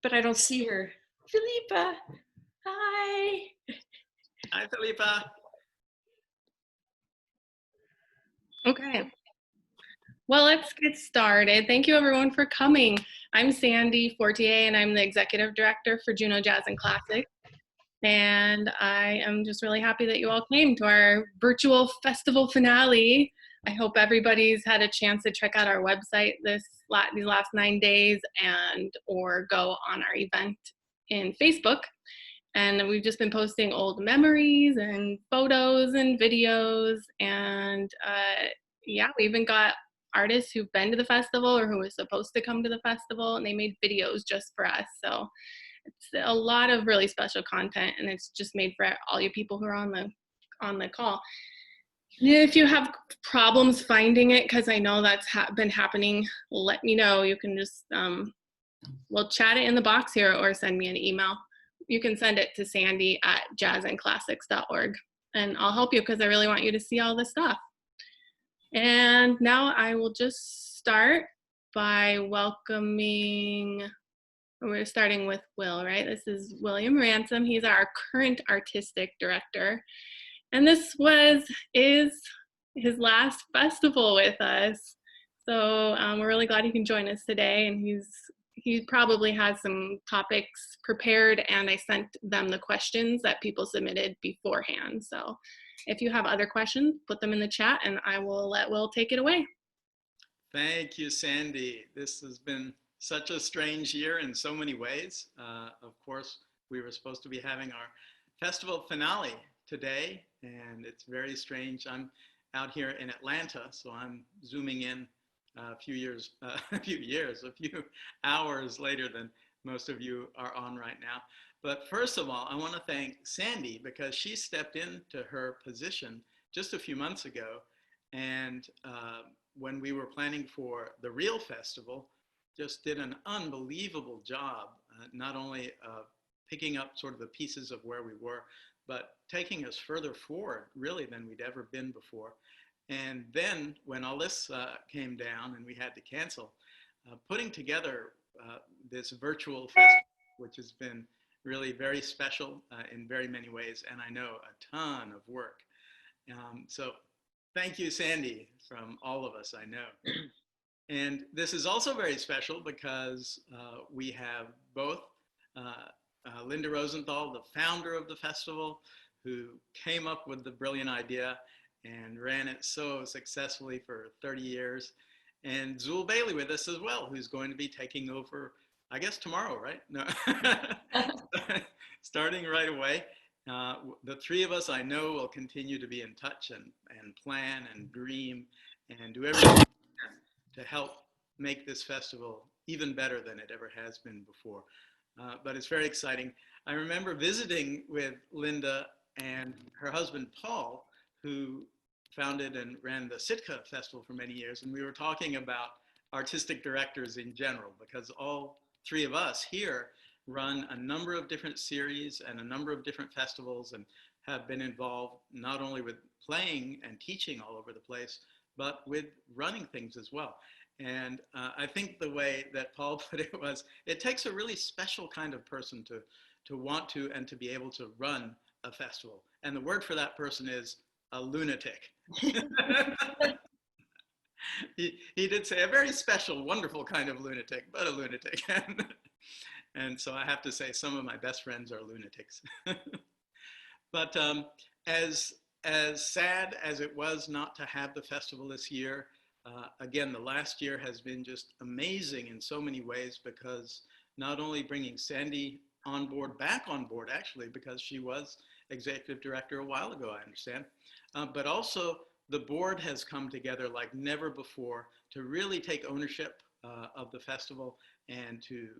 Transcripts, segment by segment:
but I don't see her. Philippa, hi. Hi, Philippa. Okay. Well, let's get started. Thank you everyone for coming. I'm Sandy Fortier and I'm the Executive Director for Juneau Jazz Classics. And I am just really happy that you all came to our virtual festival finale. I hope everybody's had a chance to check out our website these last 9 days or go on our event in Facebook. And we've just been posting old memories and photos and videos. And yeah, we even got artists who've been to the festival or who were supposed to come to the festival, and they made videos just for us. So it's a lot of really special content, and it's just made for all you people who are on the call. If you have problems finding it, because I know that's been happening, let me know. You can just we'll chat it in the box here or send me an email. You can send it to sandy@jazzandclassics.org, and I'll help you because I really want you to see all this stuff. And now I will just start by welcoming, we're starting with Will, right? This is William Ransom. He's our current artistic director. And this is his last festival with us. So we're really glad he can join us today. And he probably has some topics prepared, and I sent them the questions that people submitted beforehand. So if you have other questions, put them in the chat and I will let Will take it away. Thank you, Sandy. This has been such a strange year in so many ways. Of course, we were supposed to be having our festival finale today, and it's very strange. I'm out here in Atlanta, so I'm zooming in a few hours later than most of you are on right now. But first of all, I want to thank Sandy because she stepped into her position just a few months ago. And when we were planning for the real festival, just did an unbelievable job, not only picking up sort of the pieces of where we were, but taking us further forward, really, than we'd ever been before. And then when all this came down and we had to cancel, putting together this virtual festival, which has been really very special in very many ways, and I know a ton of work. So thank you, Sandy, from all of us, I know. And this is also very special because we have both Linda Rosenthal, the founder of the festival, who came up with the brilliant idea and ran it so successfully for 30 years, and Zuill Bailey with us as well, who's going to be taking over, I guess, tomorrow, right? No. Starting right away. The three of us, I know, will continue to be in touch and plan and dream and do everything to help make this festival even better than it ever has been before. But it's very exciting. I remember visiting with Linda and her husband, Paul, who founded and ran the Sitka Festival for many years. And we were talking about artistic directors in general, because all three of us here run a number of different series and a number of different festivals and have been involved not only with playing and teaching all over the place, but with running things as well. And I think the way that Paul put it was, it takes a really special kind of person to want to and to be able to run a festival. And the word for that person is a lunatic. He did say a very special, wonderful kind of lunatic, but a lunatic. And so I have to say some of my best friends are lunatics. But as sad as it was not to have the festival this year, again, the last year has been just amazing in so many ways, because not only bringing Sandy back on board actually, because she was executive director a while ago, I understand, but also the board has come together like never before to really take ownership of the festival and to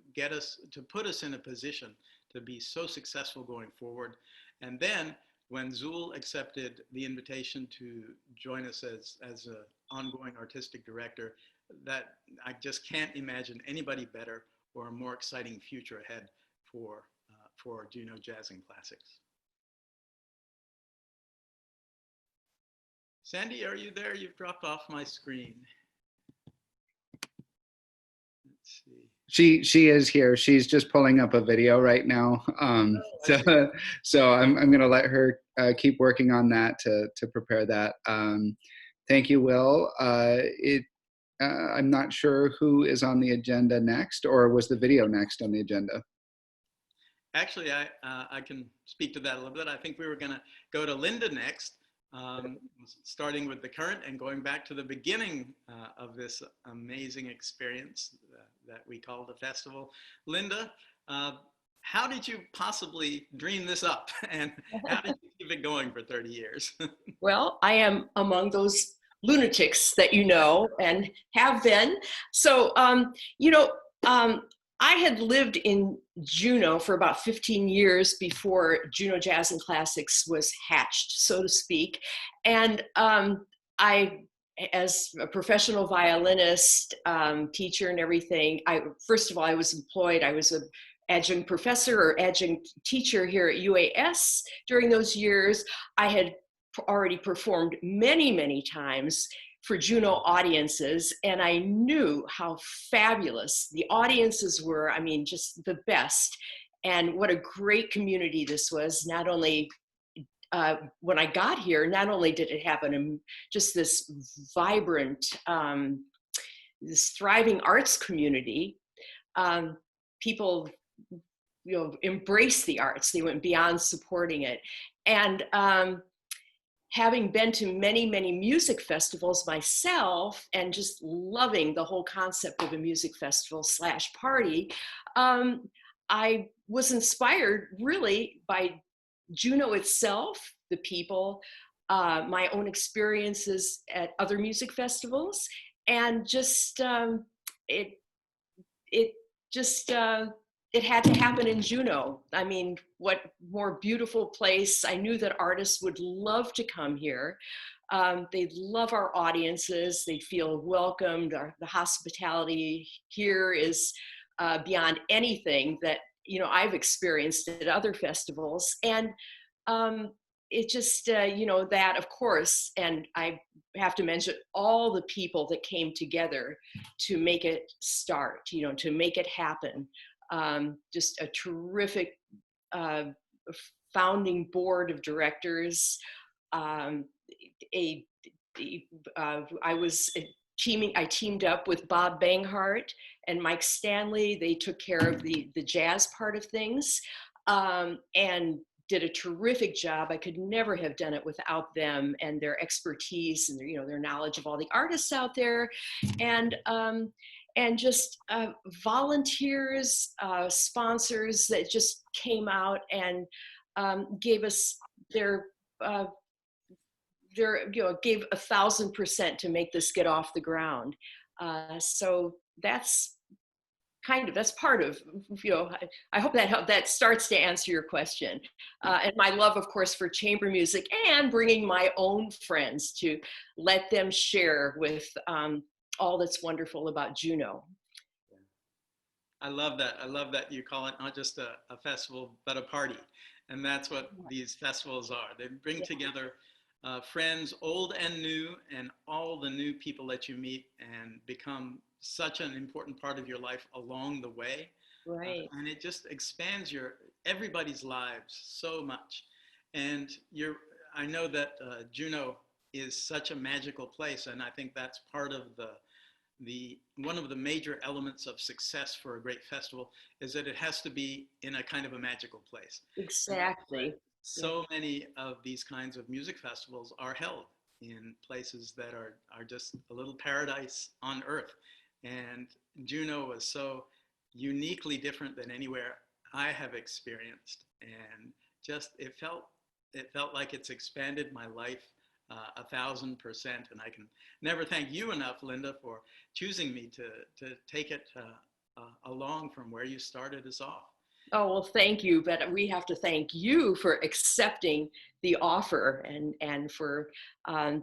put us in a position to be so successful going forward. And then when Zuill accepted the invitation to join us as an ongoing artistic director, that I just can't imagine anybody better or a more exciting future ahead for Juneau Jazz Classics. Sandy, are you there? You've dropped off my screen. Let's see. She is here. She's just pulling up a video right now. So I'm going to let her keep working on that to prepare that. Thank you, Will. I'm not sure who is on the agenda next, or was the video next on the agenda? Actually, I can speak to that a little bit. I think we were going to go to Linda next, starting with the current and going back to the beginning of this amazing experience that we call the festival. Linda, how did you possibly dream this up, and how did you keep it going for 30 years? Well, I am among those lunatics that you know and have been. So, I had lived in Juneau for about 15 years before Juneau Jazz and Classics was hatched, so to speak. And I, as a professional violinist, teacher and everything, first of all, I was employed. I was an adjunct professor or adjunct teacher here at UAS during those years. I had already performed many, many times for Juneau audiences, and I knew how fabulous the audiences were. I mean, just the best. And what a great community this was. Not only when I got here, not only did it have just this vibrant, this thriving arts community, people embraced the arts. They went beyond supporting it. And having been to many, many music festivals myself and just loving the whole concept of a music festival / party, I was inspired really by Juneau itself, the people, my own experiences at other music festivals, and just it had to happen in Juneau. I mean, what more beautiful place. I knew that artists would love to come here. They'd love our audiences. They'd feel welcomed. The hospitality here is beyond anything that I've experienced at other festivals. And it just, that, of course, and I have to mention all the people that came together to make it start, to make it happen. Just a terrific founding board of directors. I teamed up with Bob Banghart and Mike Stanley. They took care of the jazz part of things, and did a terrific job. I could never have done it without them and their expertise and their knowledge of all the artists out there. And just volunteers, sponsors that just came out and gave us gave 1,000% to make this get off the ground. So that's part of, I hope that starts to answer your question. And my love, of course, for chamber music and bringing my own friends to let them share with all that's wonderful about Juneau. I love that. I love that you call it not just a festival, but a party. And that's what these festivals are. They bring together friends, old and new, and all the new people that you meet and become such an important part of your life along the way. Right. And it just expands everybody's lives so much. And I know that Juneau is such a magical place, and I think that's part of one of the major elements of success for a great festival is that it has to be in a kind of a magical place. Exactly. So many of these kinds of music festivals are held in places that are just a little paradise on earth, and Juneau was so uniquely different than anywhere I have experienced, and just it felt like it's expanded my life 1,000%, and I can never thank you enough, Linda, for choosing me to take it along from where you started us off. Oh, well, thank you, but we have to thank you for accepting the offer and for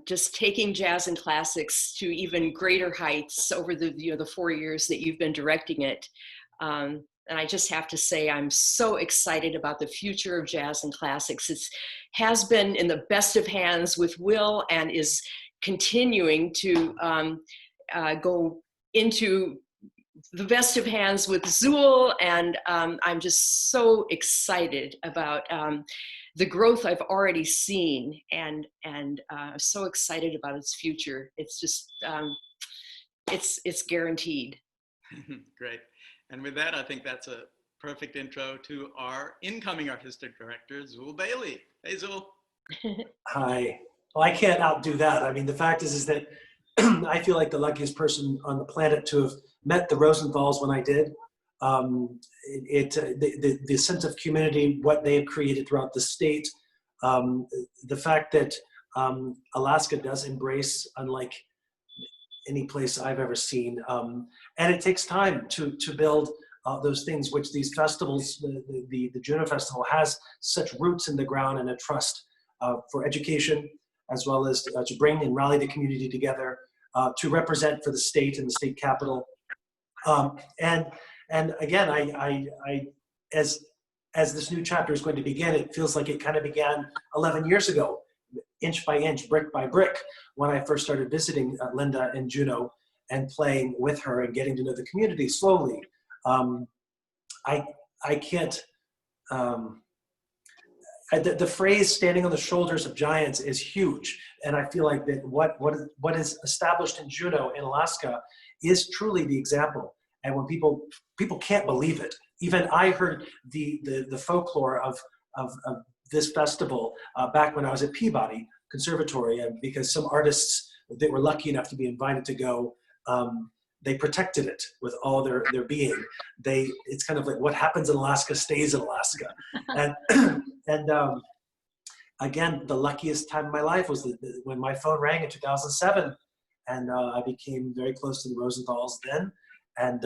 just taking Jazz and Classics to even greater heights over the 4 years that you've been directing it. And I just have to say, I'm so excited about the future of Jazz and Classics. It has been in the best of hands with Will and is continuing to go into the best of hands with Zuill, and I'm just so excited about the growth I've already seen, and so excited about its future. It's just it's guaranteed. Great. And with that, I think that's a perfect intro to our incoming artistic director, Zuill Bailey. Hey, Zuill. Hi. Well, I can't outdo that. I mean, the fact is that I feel like the luckiest person on the planet to have met the Rosenthals when I did. The sense of community, what they have created throughout the state, the fact that Alaska does embrace, unlike any place I've ever seen, and it takes time to build those things, which these festivals, the Juneau Festival has such roots in the ground and a trust for education, as well as to bring and rally the community together, to represent for the state and the state capital. And again, as this new chapter is going to begin, it feels like it kind of began 11 years ago, inch by inch, brick by brick, when I first started visiting Linda in Juneau and playing with her and getting to know the community slowly. I can't, the phrase "standing on the shoulders of giants" is huge, and I feel like that what is established in Juneau in Alaska is truly the example. And when people can't believe it, even I heard the folklore of this festival back when I was at Peabody Conservatory, and because some artists that were lucky enough to be invited to go, they protected it with all their being. It's kind of like what happens in Alaska stays in Alaska. And again, the luckiest time of my life was when my phone rang in 2007, and I became very close to the Rosenthals then. And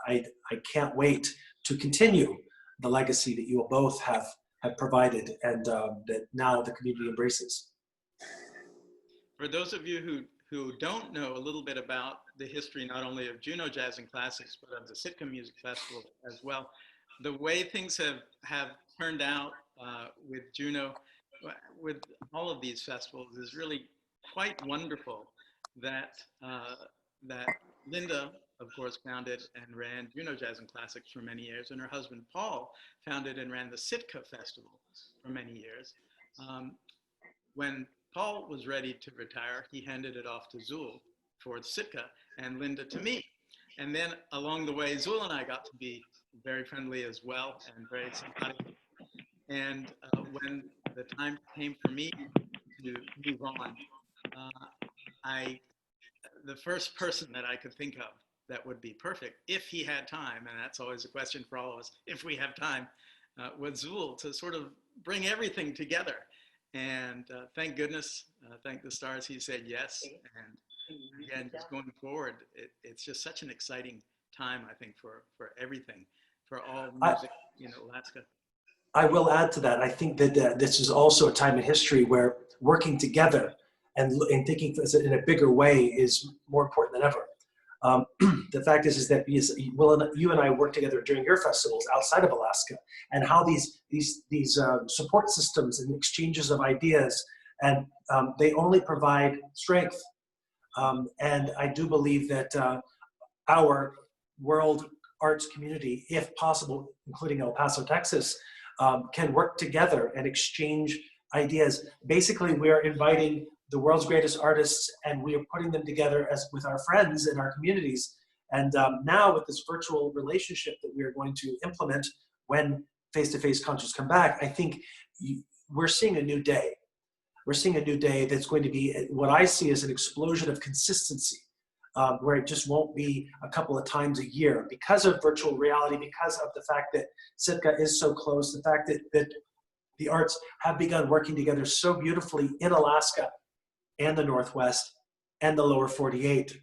I can't wait to continue the legacy that you both have provided, and that now the community embraces. For those of you who don't know a little bit about the history not only of Juneau Jazz and Classics, but of the Sitka Music Festival as well, the way things have turned out with Juneau, with all of these festivals, is really quite wonderful. That Linda, of course, founded and ran Juneau Jazz and Classics for many years, and her husband Paul founded and ran the Sitka Festival for many years. When Paul was ready to retire, he handed it off to Zuill for Sitka, and Linda to me. And then along the way, Zuill and I got to be very friendly as well, and very sympathetic. And when the time came for me to move on, the first person that I could think of that would be perfect, if he had time, and that's always a question for all of us, if we have time, was Zuill, to sort of bring everything together. And thank goodness, thank the stars, he said yes. And again, just going forward, it's just such an exciting time, I think, for everything, for all music in Alaska. I will add to that. I think that this is also a time in history where working together and thinking in a bigger way is more important than ever. The fact is that you and I work together during your festivals outside of Alaska, and how these support systems and exchanges of ideas, and they only provide strength. And I do believe that our world arts community, if possible, including El Paso, Texas, can work together and exchange ideas. Basically, we are inviting the world's greatest artists, and we are putting them together with our friends in our communities. And now with this virtual relationship that we are going to implement when face-to-face concerts come back, I think we're seeing a new day. We're seeing a new day that's going to be what I see as an explosion of consistency, where it just won't be a couple of times a year because of virtual reality, because of the fact that Sitka is so close, the fact that the arts have begun working together so beautifully in Alaska and the Northwest and the lower 48.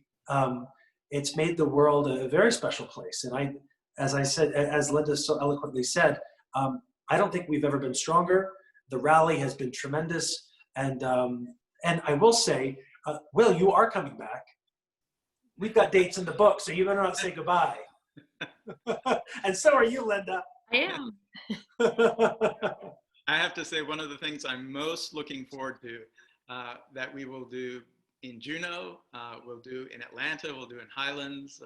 It's made the world a very special place. And as I said, as Linda so eloquently said, I don't think we've ever been stronger. The rally has been tremendous. And I will say, Will, you are coming back. We've got dates in the book, so you better not say goodbye. And so are you, Linda. I am. I have to say, one of the things I'm most looking forward to that we will do in Juneau, we'll do in Atlanta, we'll do in Highlands,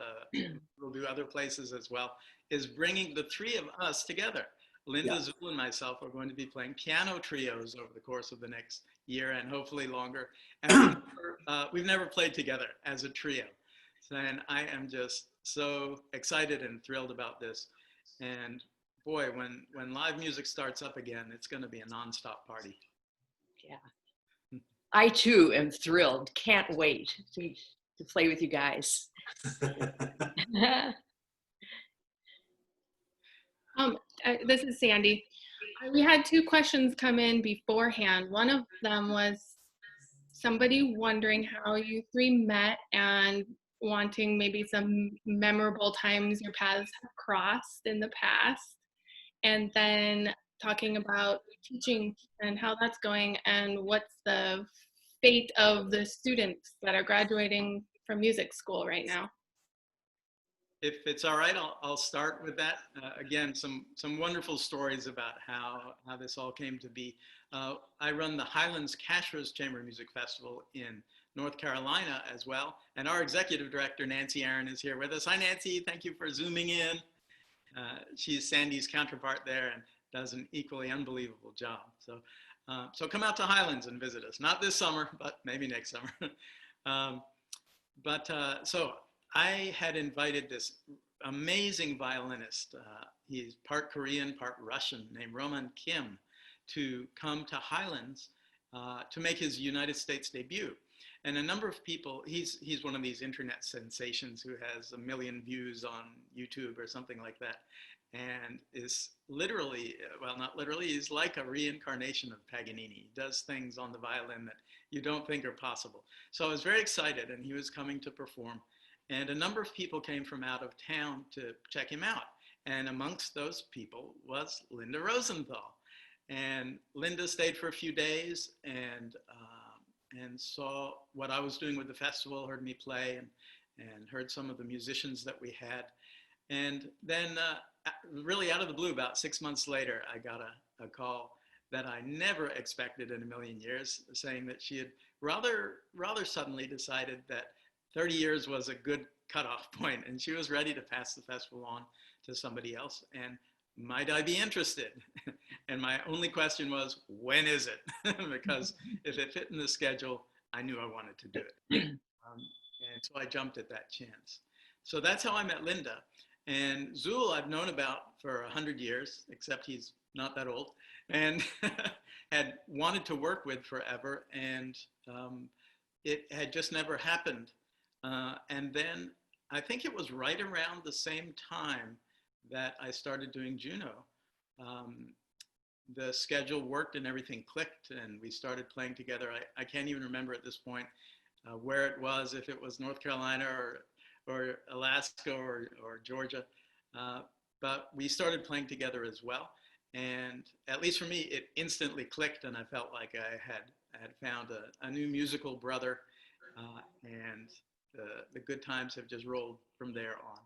we'll do other places as well, is bringing the three of us together. Linda, Zuill, and myself are going to be playing piano trios over the course of the next year and hopefully longer. And we've never played together as a trio. And I am just so excited and thrilled about this. And boy, when live music starts up again, it's going to be a nonstop party. Yeah. I too am thrilled. Can't wait to play with you guys. This is Sandy. We had two questions come in beforehand. One of them was somebody wondering how you three met and wanting maybe some memorable times your paths have crossed in the past. And then talking about teaching and how that's going and what's the fate of the students that are graduating from music school right now. If it's all right, I'll start with that. Again, some wonderful stories about how this all came to be. I run the Highlands Cashews Chamber Music Festival in North Carolina as well. And our executive director, Nancy Aaron, is here with us. Hi, Nancy. Thank you for zooming in. She's Sandy's counterpart there and does an equally unbelievable job. So come out to Highlands and visit us. Not this summer, but maybe next summer. So I had invited this amazing violinist. He's part Korean, part Russian, named Roman Kim, to come to Highlands to make his United States debut. And a number of people, he's one of these internet sensations who has 1 million views on YouTube or something like that, and is literally, well, not literally, he's like a reincarnation of Paganini. He does things on the violin that you don't think are possible. So I was very excited, and he was coming to perform. And a number of people came from out of town to check him out. And amongst those people was Linda Rosenthal. And Linda stayed for a few days and saw what I was doing with the festival, heard me play, and heard some of the musicians that we had. And then really out of the blue, about 6 months later, I got a call that I never expected in a million years, saying that she had rather suddenly decided that 30 years was a good cutoff point, and she was ready to pass the festival on to somebody else. And might I be interested? And my only question was, when is it? Because if it fit in the schedule, I knew I wanted to do it. And so I jumped at that chance. So that's how I met Linda. And Zuill I've known about for 100 years, except he's not that old, and had wanted to work with forever, and it had just never happened. And then I think it was right around the same time that I started doing Juneau. The schedule worked and everything clicked, and we started playing together. I can't even remember at this point where it was, if it was North Carolina or Alaska or Georgia, but we started playing together as well. And at least for me, it instantly clicked, and I felt like I had found a new musical brother, and the good times have just rolled from there on.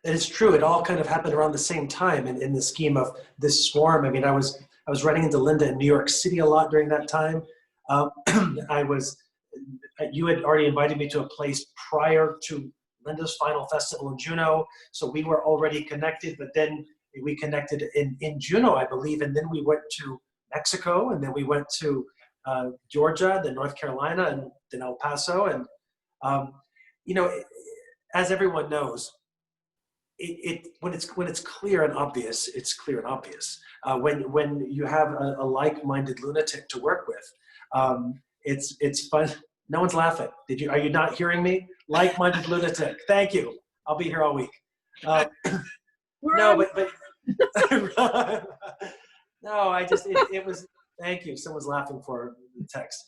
And it's true. It all kind of happened around the same time in the scheme of this swarm. I mean, I was running into Linda in New York City a lot during that time. You had already invited me to a place prior to Linda's final festival in Juneau, so we were already connected. But then we connected in Juneau, I believe, and then we went to Mexico, and then we went to Georgia, then North Carolina, and then El Paso. And you know, as everyone knows, when it's clear and obvious, it's clear and obvious. When you have a like-minded lunatic to work with, it's fun. No one's laughing. Are you not hearing me? Like-minded lunatic. Thank you. I'll be here all week. No, but no, it was. Thank you. Someone's laughing for the text.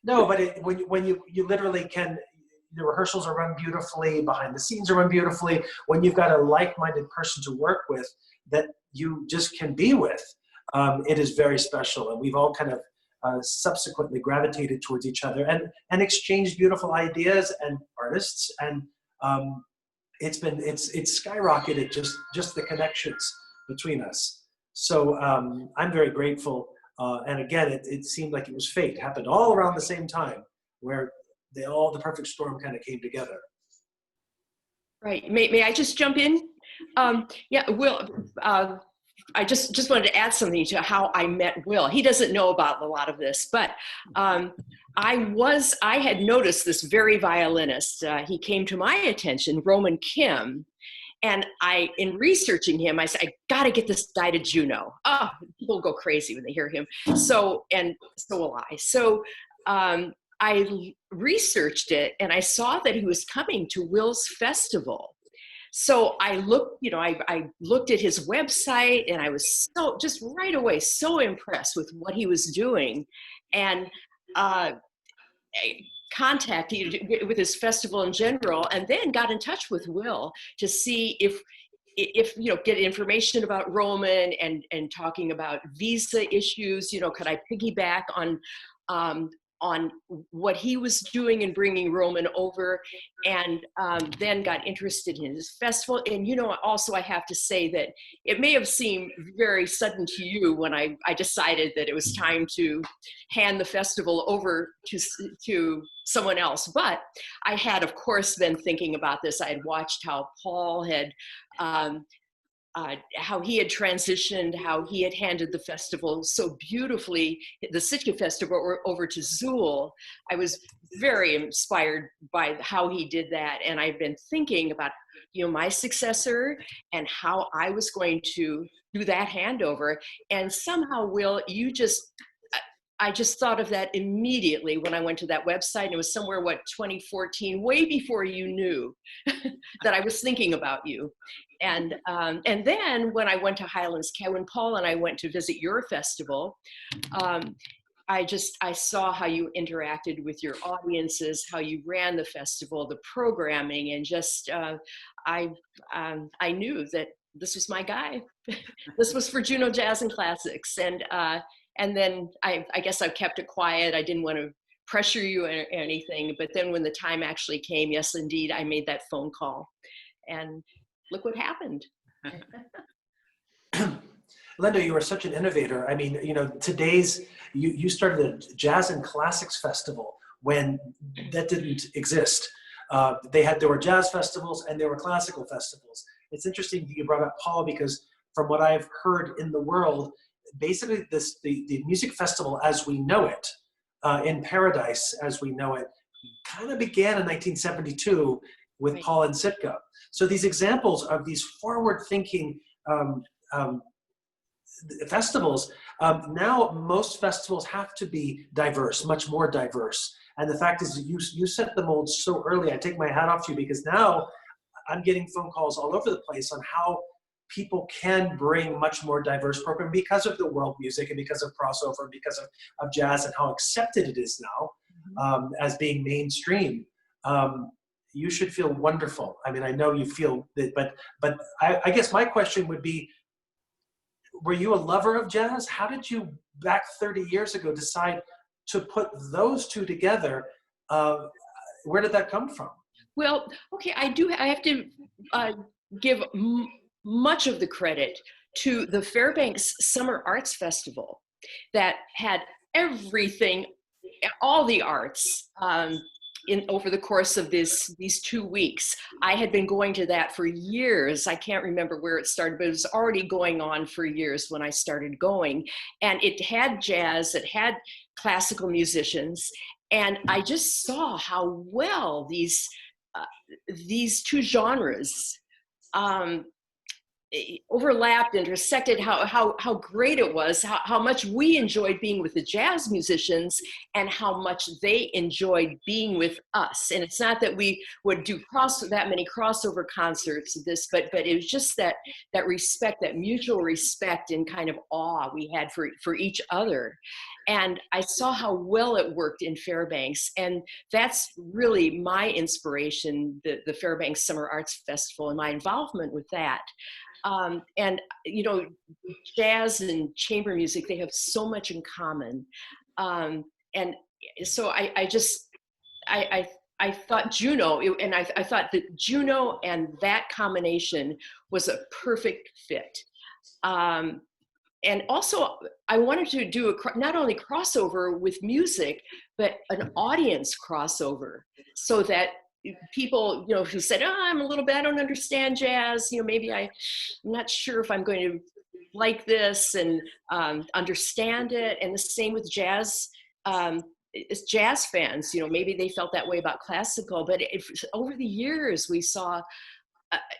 No, but when you literally can. The rehearsals are run beautifully, behind the scenes are run beautifully. When you've got a like-minded person to work with that you just can be with, it is very special. And we've all kind of subsequently gravitated towards each other and exchanged beautiful ideas and artists. And it's skyrocketed just the connections between us. So I'm very grateful And again, it seemed like it was fate. It happened all around the same time, where the perfect storm kind of came together. Right. May I just jump in? Yeah, Will, I just wanted to add something to how I met Will. He doesn't know about a lot of this, but I had noticed this very violinist. He came to my attention, Roman Kim. And in researching him, I said, I got to get this guy to Juneau. Oh, people go crazy when they hear him. So will I. So I researched it, and I saw that he was coming to Will's festival. So I looked, I looked at his website, and I was just right away so impressed with what he was doing, and contacted with his festival in general, and then got in touch with Will to see if get information about Roman and talking about visa issues. Could I piggyback on what he was doing and bringing Roman over, and then got interested in his festival. And also I have to say that it may have seemed very sudden to you when I decided that it was time to hand the festival over to someone else. But I had, of course, been thinking about this. I had watched how Paul had how he had transitioned, how he had handed the festival so beautifully, the Sitka Festival, over to Zuill. I was very inspired by how he did that. And I've been thinking about, my successor and how I was going to do that handover. And somehow, Will, I just thought of that immediately when I went to that website, and it was somewhere, 2014, way before you knew that I was thinking about you. And then when I went to Highlands, when Paul and I went to visit your festival, I saw how you interacted with your audiences, how you ran the festival, the programming, and just I knew that this was my guy. This was for Juneau Jazz and Classics, and then I guess I kept it quiet. I didn't want to pressure you or anything, but then when the time actually came, yes, indeed, I made that phone call, and look what happened. Linda, you are such an innovator. I mean, you started a Jazz and Classics Festival when that didn't exist. There were jazz festivals and there were classical festivals. It's interesting that you brought up Paul, because from what I've heard in the world, basically the music festival as we know it, in Paradise as we know it, kind of began in 1972 with Paul and Sitka. So these examples of these forward-thinking festivals, now most festivals have to be diverse, much more diverse. And the fact is that you set the mold so early. I take my hat off to you, because now I'm getting phone calls all over the place on how people can bring much more diverse program because of the world music and because of crossover and because of jazz and how accepted it is now as being mainstream. You should feel wonderful. I mean, I know you feel that, but I guess my question would be, were you a lover of jazz? How did you, back 30 years ago, decide to put those two together? Where did that come from? Well, okay, I have to give much of the credit to the Fairbanks Summer Arts Festival that had everything, all the arts, over the course of these 2 weeks. I had been going to that for years. I can't remember where it started, but it was already going on for years when I started going. And it had jazz, it had classical musicians, and I just saw how well these two genres overlapped, intersected, how great it was, how much we enjoyed being with the jazz musicians and how much they enjoyed being with us. And it's not that we would do that many crossover concerts of this, but it was just that respect, that mutual respect and kind of awe we had for each other. And I saw how well it worked in Fairbanks. And that's really my inspiration, the Fairbanks Summer Arts Festival and my involvement with that. And jazz and chamber music, they have so much in common. And so I thought Juneau, and I thought that Juneau and that combination was a perfect fit. and also I wanted to do not only crossover with music, but an audience crossover, so that people, who said, "Oh, I'm a little bit, I don't understand jazz. Maybe I'm not sure if I'm going to like this and understand it." And the same with jazz. As jazz fans, maybe they felt that way about classical, but over the years we saw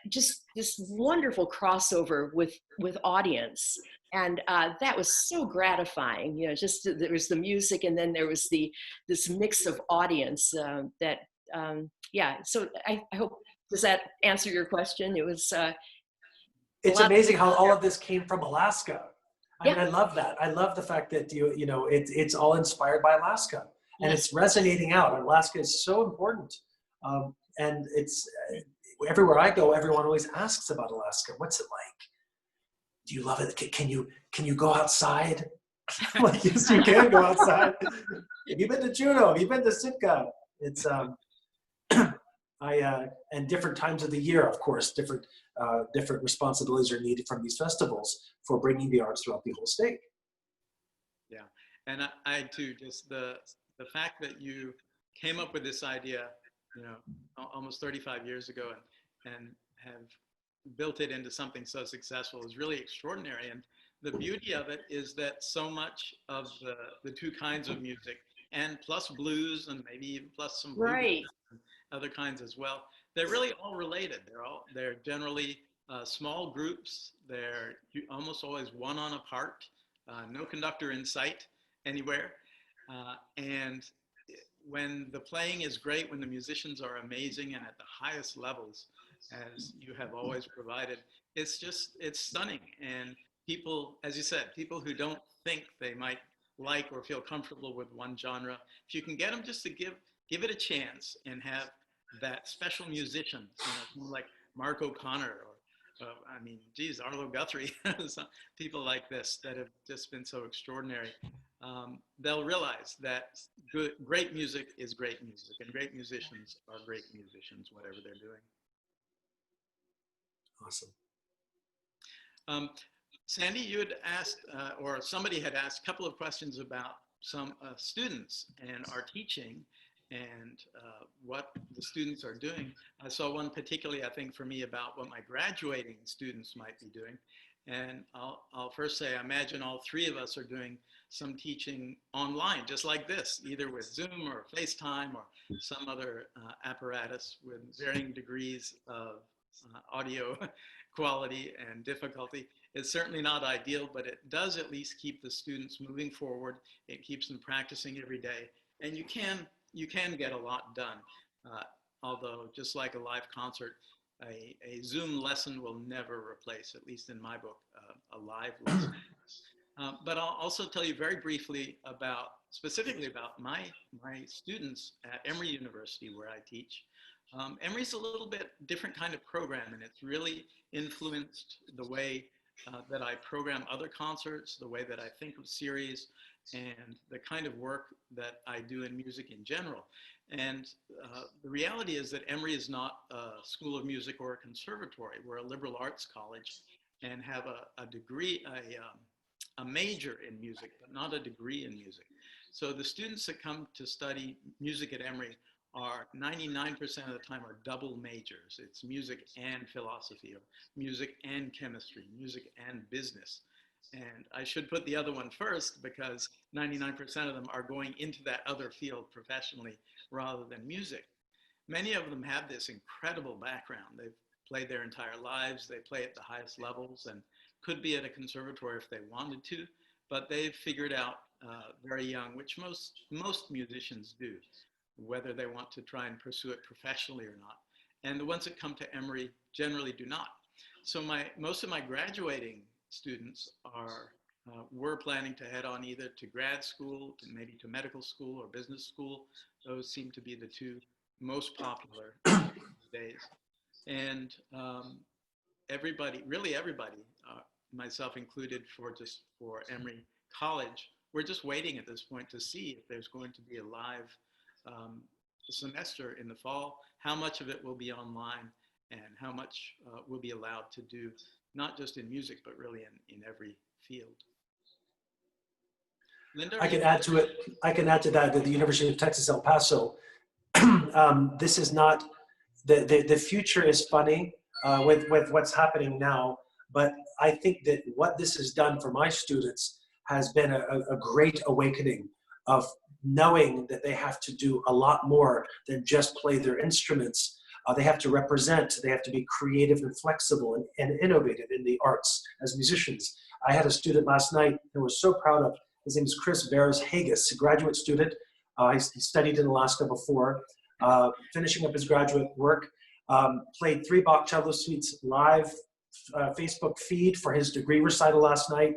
just this wonderful crossover with audience, and that was so gratifying. Just there was the music, and then there was this mix of audience that yeah. So I hope, does that answer your question? It was It's amazing how all of this came from Alaska. I mean, yeah. I love that. I love the fact that it's all inspired by Alaska, and Yes. it's resonating out. Alaska is so important, and it's everywhere I go. Everyone always asks about Alaska. What's it like? Do you love it? Can you go outside? I'm like, yes, you can go outside. Have you been to Juneau? Have you been to Sitka? It's and different times of the year, of course, different responsibilities are needed from these festivals for bringing the arts throughout the whole state. Yeah, and I too, just the fact that you came up with this idea, almost 35 years ago, and have built it into something so successful is really extraordinary. And the beauty of it is that so much of the two kinds of music, and plus blues, and maybe even plus some bluegrass Right. and other kinds as well, they're really all related. They're generally small groups. They're almost always one on a part, no conductor in sight anywhere. And when the playing is great, when the musicians are amazing and at the highest levels, as you have always provided, it's stunning. And people, as you said, people who don't think they might like or feel comfortable with one genre, if you can get them just to give it a chance and have that special musician, someone like Mark O'Connor, or I mean, geez, Arlo Guthrie, some people like this that have just been so extraordinary. They'll realize that great music is great music, and great musicians are great musicians, whatever they're doing. Awesome. Sandy, you had asked, or somebody had asked a couple of questions about some students and our teaching, and what the students are doing. I saw one particularly, I think, for me about what my graduating students might be doing. And I'll first say, I imagine all three of us are doing some teaching online, just like this, either with Zoom or FaceTime or some other apparatus with varying degrees of audio quality and difficulty. It's certainly not ideal, but it does at least keep the students moving forward. It keeps them practicing every day. And you can get a lot done. Although, just like a live concert, a Zoom lesson will never replace, at least in my book, a live lesson. But I'll also tell you very briefly specifically about my students at Emory University, where I teach. Emory's a little bit different kind of program, and it's really influenced the way that I program other concerts, the way that I think of series, and the kind of work that I do in music in general. And the reality is that Emory is not a school of music or a conservatory. We're a liberal arts college and have a degree, a major in music, but not a degree in music. So the students that come to study music at Emory are 99% of the time are double majors. It's music and philosophy, or music and chemistry, music and business. And I should put the other one first, because 99% of them are going into that other field professionally rather than music. Many of them have this incredible background. They've played their entire lives. They play at the highest levels and could be at a conservatory if they wanted to, but they've figured out very young, which most musicians do, whether they want to try and pursue it professionally or not. And the ones that come to Emory generally do not. So most of my graduating students were planning to head on either to grad school, maybe to medical school or business school. Those seem to be the two most popular these days. And really everybody, myself included, for Emory College, we're just waiting at this point to see if there's going to be a live semester in the fall, how much of it will be online, and how much we'll be allowed to do, not just in music, but really in every field. Linda? I can add to it. I can add to that at the University of Texas, El Paso. This is not, the future is funny with what's happening now, but I think that what this has done for my students has been a great awakening of knowing that they have to do a lot more than just play their instruments. They have to represent, they have to be creative and flexible and innovative in the arts as musicians. I had a student last night who was so proud of, his name is Chris Bears Haggis, a graduate student. He studied in Alaska before, finishing up his graduate work, played 3 Bach cello suites live Facebook feed for his degree recital last night.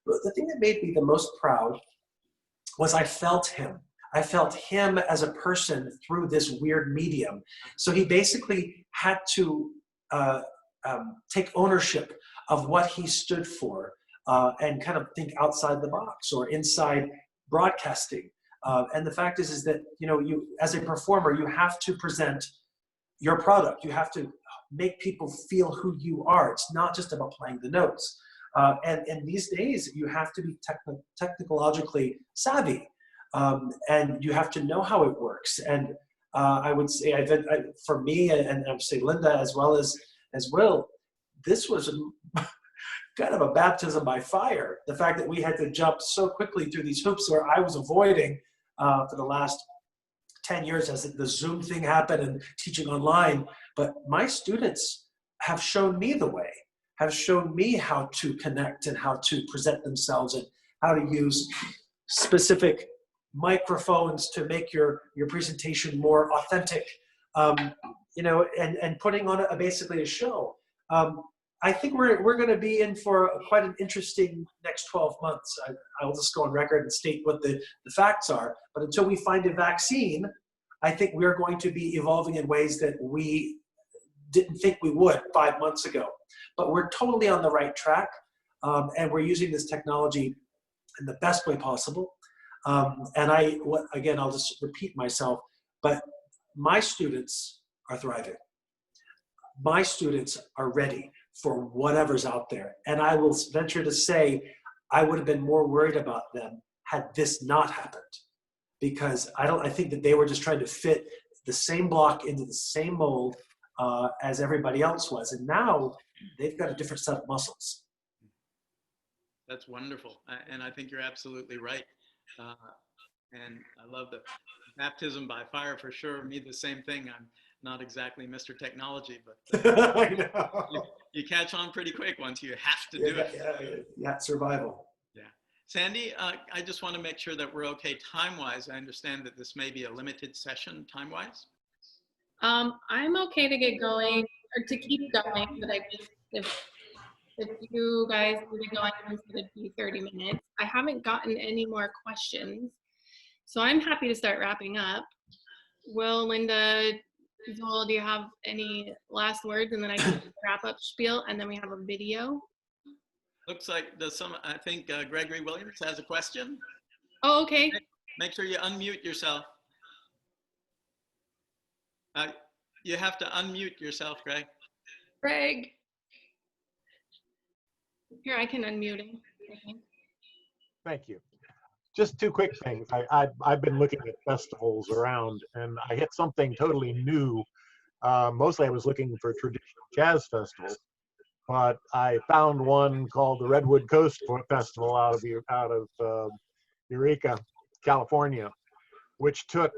But the thing that made me the most proud was I felt him. I felt him as a person through this weird medium. So he basically had to take ownership of what he stood for and kind of think outside the box or inside broadcasting. And the fact is that, you know, you as a performer, you have to present your product. You have to make people feel who you are. It's not just about playing the notes. And these days, you have to be technologically savvy. And you have to know how it works. And I would say, for me, and I would say Linda as well as Will, this was kind of a baptism by fire. The fact that we had to jump so quickly through these hoops where I was avoiding for the last 10 years as the Zoom thing happened and teaching online. But my students have shown me the way, have shown me how to connect and how to present themselves and how to use specific microphones to make your presentation more authentic, you know, and putting on basically a show. I think we're going to be in for quite an interesting next 12 months. I will just go on record and state what the facts are. But until we find a vaccine, I think we're going to be evolving in ways that we didn't think we would 5 months ago. But we're totally on the right track, and we're using this technology in the best way possible. And again, I'll just repeat myself, but my students are thriving. My students are ready for whatever's out there. And I will venture to say, I would have been more worried about them had this not happened. Because I think that they were just trying to fit the same block into the same mold as everybody else was. And now they've got a different set of muscles. That's wonderful. And I think you're absolutely right. And I love the baptism by fire for sure. Me, the same thing. I'm not exactly Mr. Technology, but I know. You catch on pretty quick once you have to do it. Yeah, survival. Yeah. Sandy, I just want to make sure that we're okay time-wise. I understand that this may be a limited session time-wise. I'm okay to get going or to keep going, but I just, if you guys need to go, I can consider it be 30 minutes. I haven't gotten any more questions, so I'm happy to start wrapping up. Will, Linda, Zuill, do you have any last words? And then I can wrap up spiel, and then we have a video. Looks like I think Gregory Williams has a question. Oh, okay. Make sure you unmute yourself. You have to unmute yourself, Greg. Greg. Here, I can unmute him. Thank you. Just 2 quick things. I've been looking at festivals around, and I hit something totally new. Mostly I was looking for traditional jazz festivals, but I found one called the Redwood Coast Festival out of Eureka, California, which took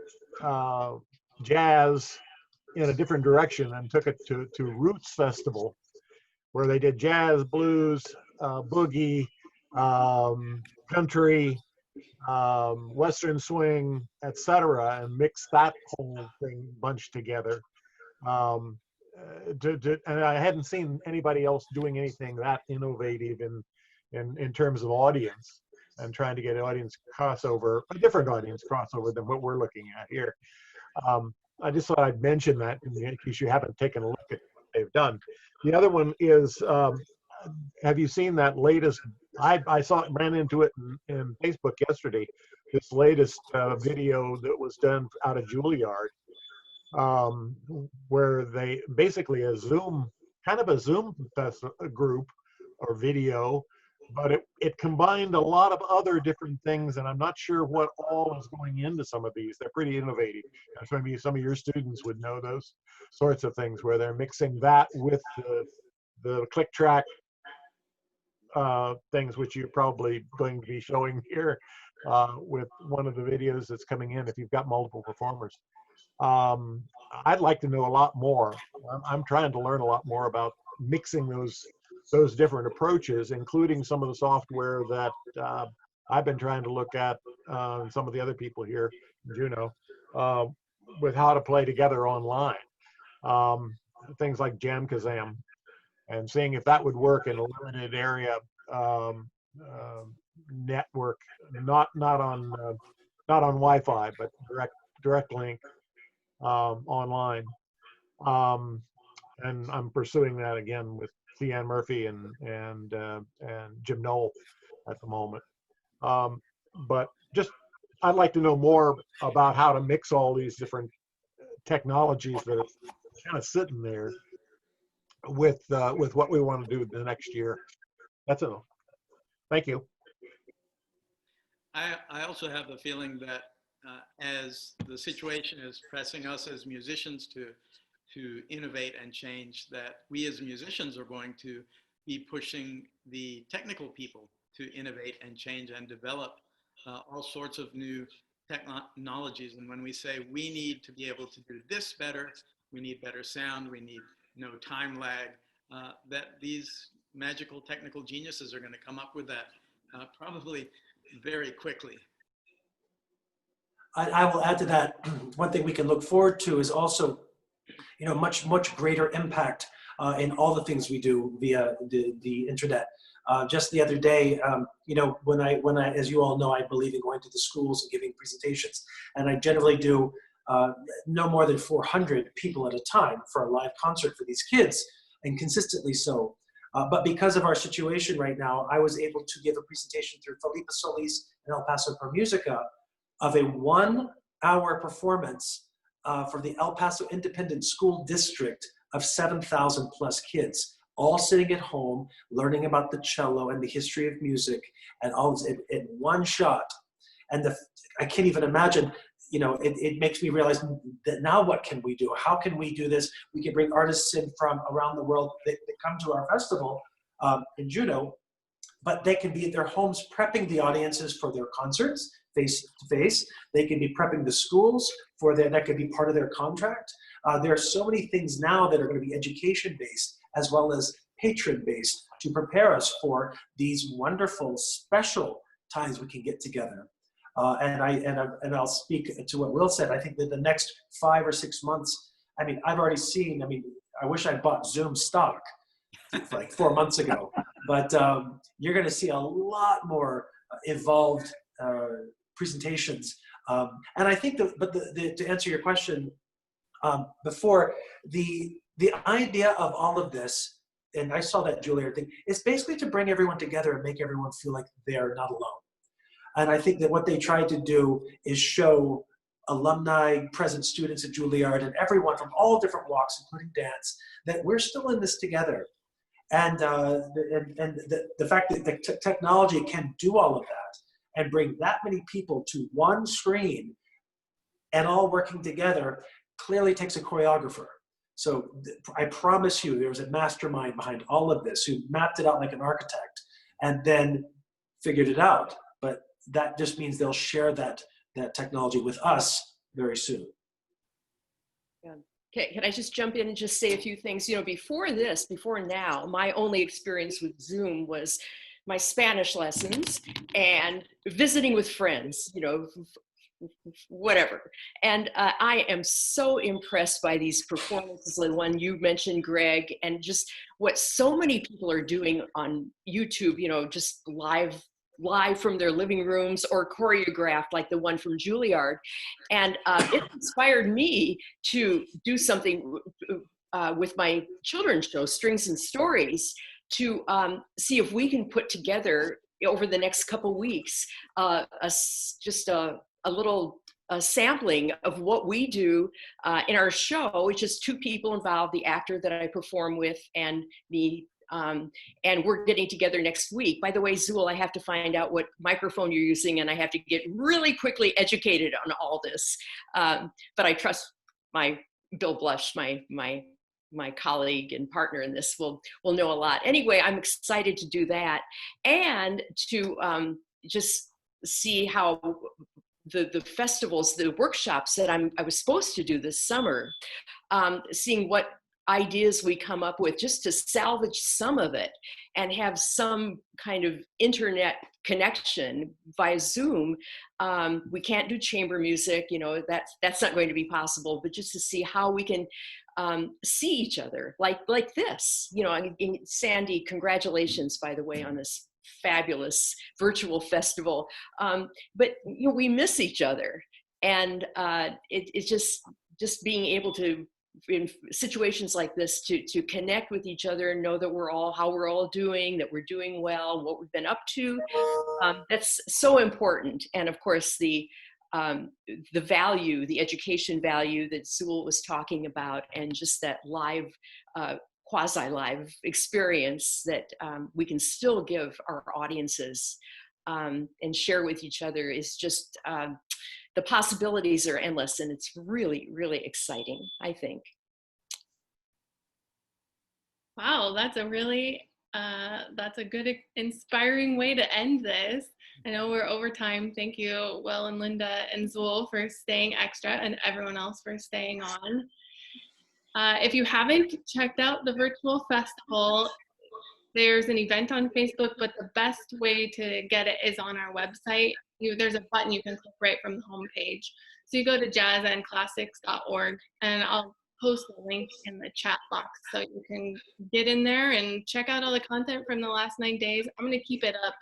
jazz in a different direction and took it to Roots Festival, where they did jazz, blues, boogie, country, Western swing, etc., and mixed that whole thing bunched together. And I hadn't seen anybody else doing anything that innovative in terms of audience and trying to get an audience crossover, a different audience crossover than what we're looking at here. I just thought I'd mention that in case you haven't taken a look at what they've done. The other one is, have you seen that latest? I ran into it in Facebook yesterday. This latest video that was done out of Juilliard, where they basically kind of a Zoom group or video but it combined a lot of other different things, and I'm not sure what all is going into some of these. They're pretty innovative. So maybe some of your students would know those sorts of things where they're mixing that with the click track things, which you're probably going to be showing here with one of the videos that's coming in if you've got multiple performers. I'd like to know a lot more. I'm trying to learn a lot more about mixing those different approaches, including some of the software that I've been trying to look at, and some of the other people here in Juneau, with how to play together online. Things like Jam Kazam, and seeing if that would work in a limited area network, not on Wi-Fi, but direct link online. And I'm pursuing that again with Theanne Murphy and Jim Knoll at the moment. But just I'd like to know more about how to mix all these different technologies that are kind of sitting there with what we want to do the next year. That's it. Thank you. I also have the feeling that as the situation is pressing us as musicians to innovate and change, that we as musicians are going to be pushing the technical people to innovate and change and develop all sorts of new technologies. And when we say we need to be able to do this better, we need better sound, we need no time lag, that these magical technical geniuses are going to come up with that probably very quickly. I will add to that. One thing we can look forward to is also, much greater impact in all the things we do via the internet. Just the other day, when I, as you all know, I believe in going to the schools and giving presentations, and I generally do no more than 400 people at a time for a live concert for these kids, and consistently so. But because of our situation right now, I was able to give a presentation through Felipe Solis and El Paso Per Musica of a 1-hour performance for the El Paso Independent School District of 7,000 plus kids, all sitting at home, learning about the cello and the history of music, and all this in one shot. And I can't even imagine, it makes me realize that now what can we do? How can we do this? We can bring artists in from around the world that come to our festival in Juneau, but they can be at their homes prepping the audiences for their concerts face to face. They can be prepping the schools for that could be part of their contract. There are so many things now that are going to be education based as well as patron based to prepare us for these wonderful special times we can get together. And I'll speak to what Will said. I think that the next 5 or 6 months, I've already seen, I wish I bought Zoom stock like 4 months ago, but you're going to see a lot more evolved presentations. And I think to answer your question before, the idea of all of this, and I saw that Juilliard thing, is basically to bring everyone together and make everyone feel like they're not alone. And I think that what they tried to do is show alumni, present students at Juilliard, and everyone from all different walks, including dance, that we're still in this together. And the fact that the technology can do all of that and bring that many people to one screen and all working together clearly takes a choreographer. So I promise you, there was a mastermind behind all of this who mapped it out like an architect and then figured it out. But that just means they'll share that technology with us very soon. Yeah. Okay, can I just jump in and just say a few things? Before now, my only experience with Zoom was my Spanish lessons and visiting with friends, whatever. And I am so impressed by these performances, the one you mentioned, Greg, and just what so many people are doing on YouTube, just live from their living rooms or choreographed like the one from Juilliard. And it inspired me to do something with my children's show, Strings and Stories, to see if we can put together over the next couple weeks just a little sampling of what we do in our show, which is 2 people involved, the actor that I perform with and me And we're getting together next week. By the way, Zuill, I have to find out what microphone you're using, and I have to get really quickly educated on all this. But I trust my Bill Blush, my colleague and partner in this, will know a lot. Anyway, I'm excited to do that and to just see how the festivals, the workshops that I was supposed to do this summer, seeing what ideas we come up with just to salvage some of it and have some kind of internet connection via Zoom. We can't do chamber music, you know, that's not going to be possible, but just to see how we can see each other like this, you know. And Sandy, congratulations, by the way, on this fabulous virtual festival. But you know, we miss each other, and it's just being able to, in situations like this, to connect with each other and know that how we're all doing, that we're doing well, what we've been up to. That's so important. And of course, the value, the education value that Zuill was talking about, and just that live, quasi-live experience that we can still give our audiences and share with each other is just, the possibilities are endless, and it's really, really exciting, I think. Wow, that's a really, that's a good, inspiring way to end this. I know we're over time. Thank you, Will and Linda and Zuill, for staying extra, and everyone else for staying on. If you haven't checked out the virtual festival, there's an event on Facebook, but the best way to get it is on our website. There's a button you can click right from the homepage. So you go to jazzandclassics.org, and I'll post a link in the chat box so you can get in there and check out all the content from the last 9 days. I'm going to keep it up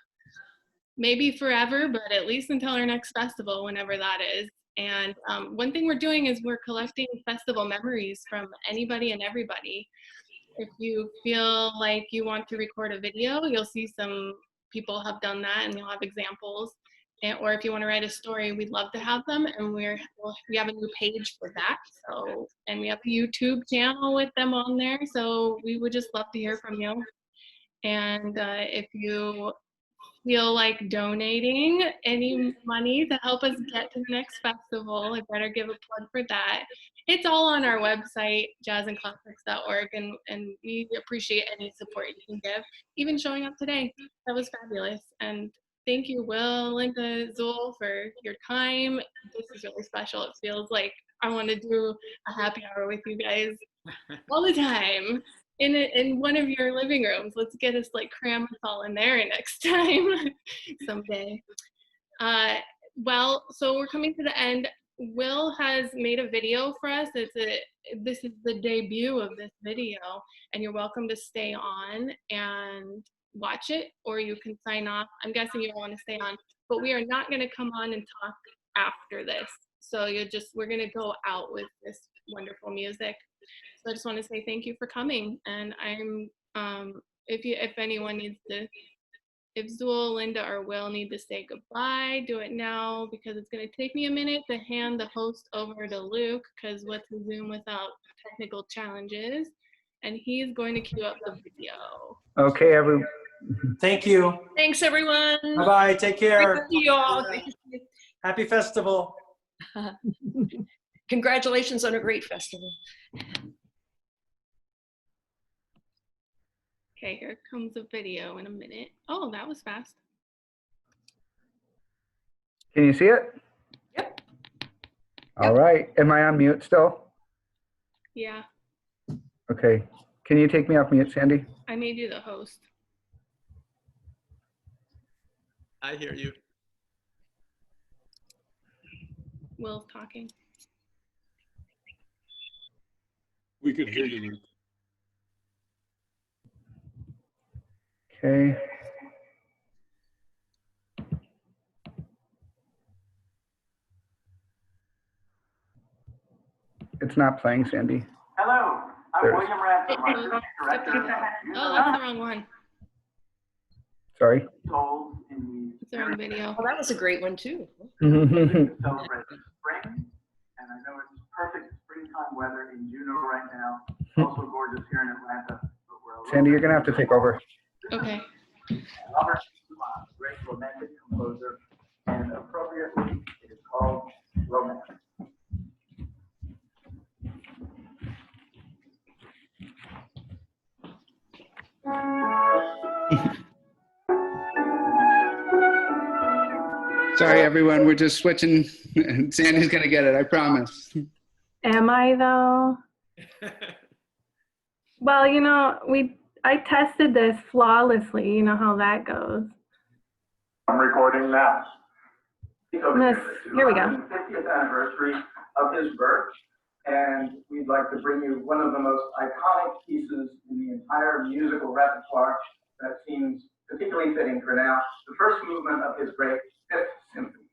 maybe forever, but at least until our next festival, whenever that is. And one thing we're doing is we're collecting festival memories from anybody and everybody. If you feel like you want to record a video, you'll see some people have done that, and you'll have examples. Or if you want to write a story, we'd love to have them. And we have a new page for that. So, and we have a YouTube channel with them on there. So we would just love to hear from you. And if you feel like donating any money to help us get to the next festival, I better give a plug for that. It's all on our website, jazzandclassics.org, and we appreciate any support you can give, even showing up today. That was fabulous. And thank you, Will, Linda, Zuill, for your time. This is really special. It feels like I want to do a happy hour with you guys all the time in one of your living rooms. Let's get us, like, cram us all in there next time someday. Well, so we're coming to the end. Will has made a video for us. This is the debut of this video, and you're welcome to stay on and watch it, or you can sign off. I'm guessing you don't want to stay on, but we are not going to come on and talk after this. So we're going to go out with this wonderful music. So I just want to say thank you for coming. And if anyone needs to, if Zuill, Linda, or Will need to say goodbye, do it now, because it's going to take me a minute to hand the host over to Luke, because what's a Zoom without technical challenges? And he's going to cue up the video. Okay, everyone. Thank you. Thanks, everyone. Bye-bye. Take care. Great to see you all. Great to see you. Happy festival. Congratulations on a great festival. Okay, here comes a video in a minute. Oh, that was fast. Can you see it? Yep. All right. Am I on mute still? Yeah, Okay. Can you take me off mute, Sandy? I made you the host. I hear you. Will's talking. We could hear you. Okay. It's not playing, Sandy. Hello, I'm There. William Ransom. I'm Oh, director of that's the wrong one. Sorry. Souls in It's the wrong video. Well, that was a great one too. the celebrate spring, and I know it's perfect springtime weather in Juneau right now. Also gorgeous here in Atlanta, but we're Sandy, you're gonna have to take over. Okay. Robert Schumann, great romantic composer, and appropriately, it is called Romance. Sorry, everyone. We're just switching. Sandy's gonna get it. I promise. Am I though? Well, you know, I tested this flawlessly. You know how that goes. I'm recording now. Miss, here we go. 50th anniversary of his birth, and we'd like to bring you one of the most iconic pieces in the entire musical repertoire that seems particularly fitting for now, the first movement of his great Fifth Symphony.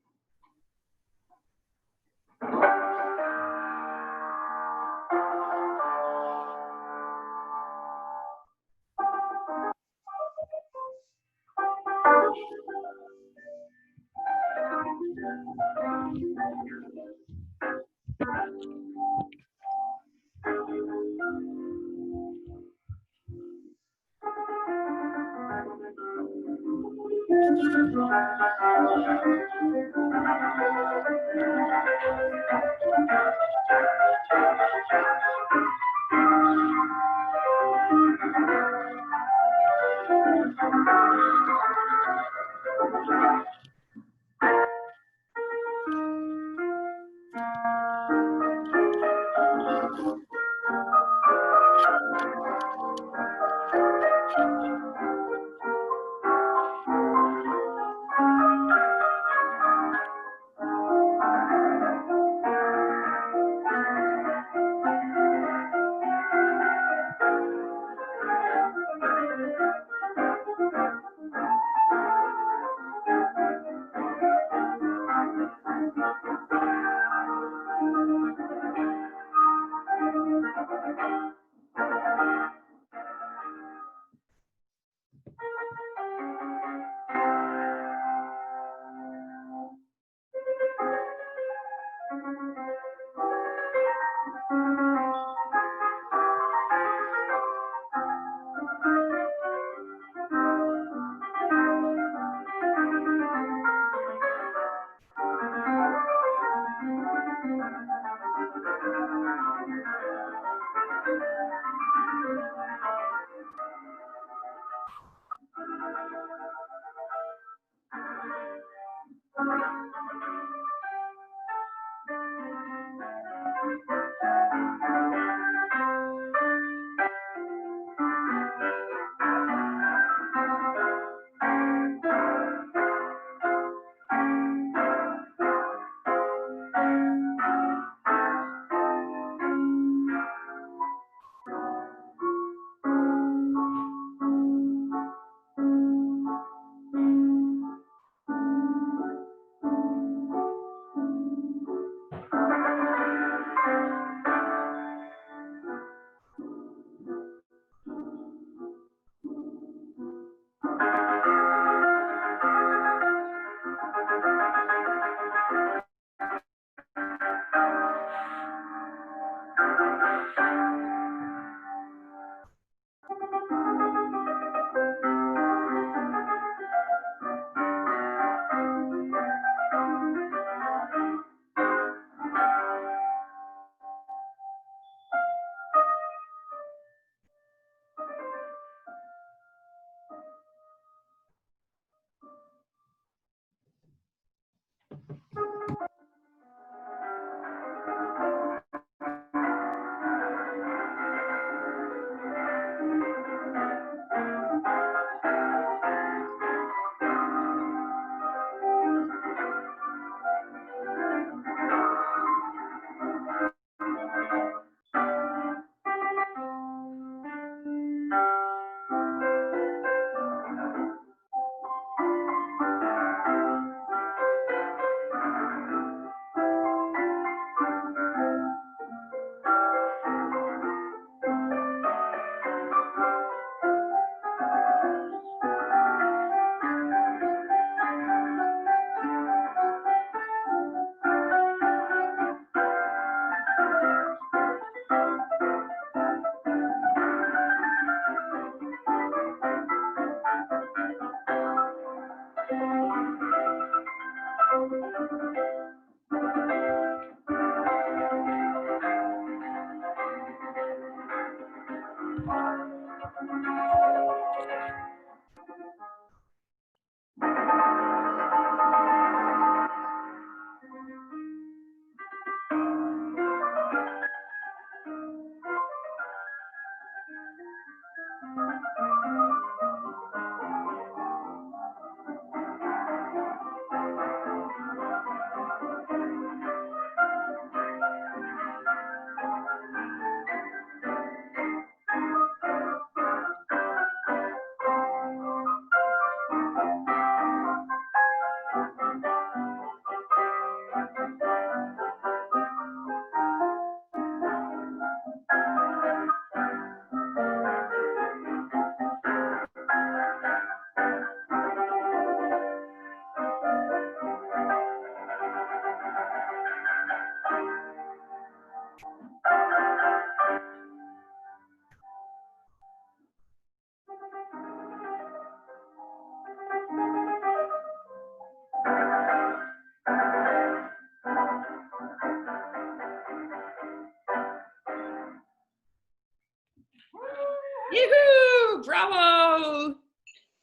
Yoo-hoo! Bravo!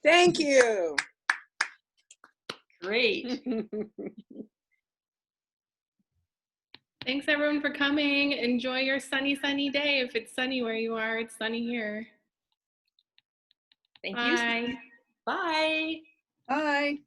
Thank you. Great. Thanks everyone for coming. Enjoy your sunny day. If it's sunny where you are, it's sunny here. Thank Bye. you. Bye. Bye.